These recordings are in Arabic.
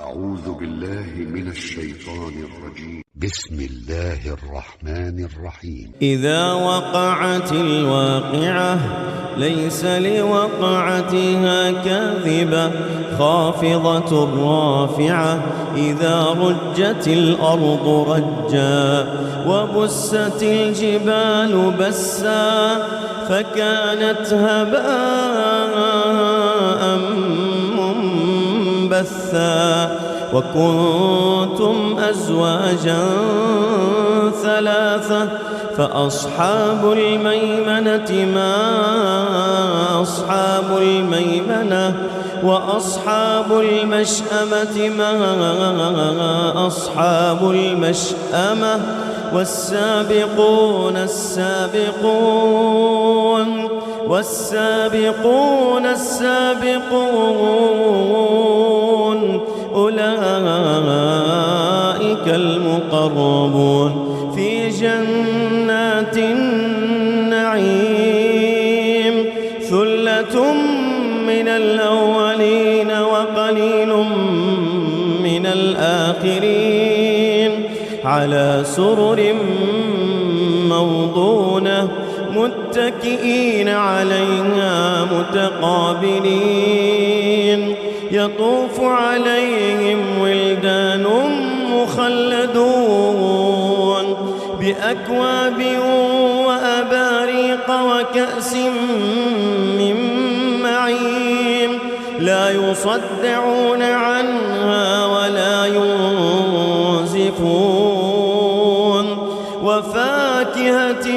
أعوذ بالله من الشيطان الرجيم. بسم الله الرحمن الرحيم. إذا وقعت الواقعة ليس لوقعتها كاذبة خافضة رافعة إذا رجت الأرض رجا وبست الجبال بسا فكانت هباء منبثا وكنتم أزواجا ثلاثة فأصحاب الميمنة ما أصحاب الميمنة وأصحاب المشأمة ما أصحاب المشأمة والسابقون السابقون والسابقون السابقون أولئك المقربون في جنات النعيم ثلة من الأولين وقليل من الآخرين على سرر موضونة متكئين عليها متقابلين يطوف عليهم ولدان مخلدون بأكواب وأباريق وكأس من معين لا يصدعون عنها ولا ينزفون وفاكهة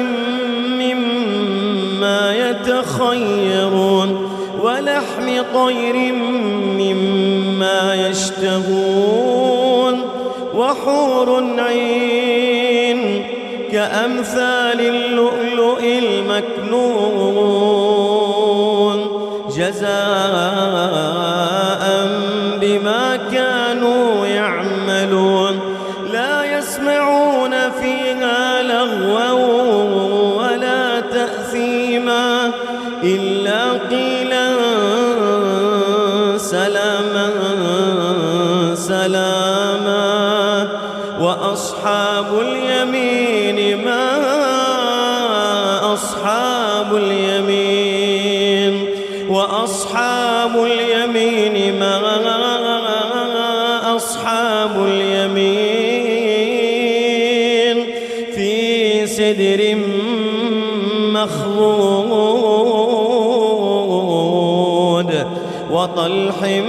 مما يتخيرون ولحم طير مما يشتهون وحور عين كأمثال اللؤلؤ المكنون جزاء بما كانوا يعملون لا يسمعون فيها لغوا ولا تأثيما إلا قيلا سلاما سلاما وأصحاب اليمين ما أصحاب اليمين وأصحاب اليمين ما أصحاب اليمين في سدر مخضود وطلح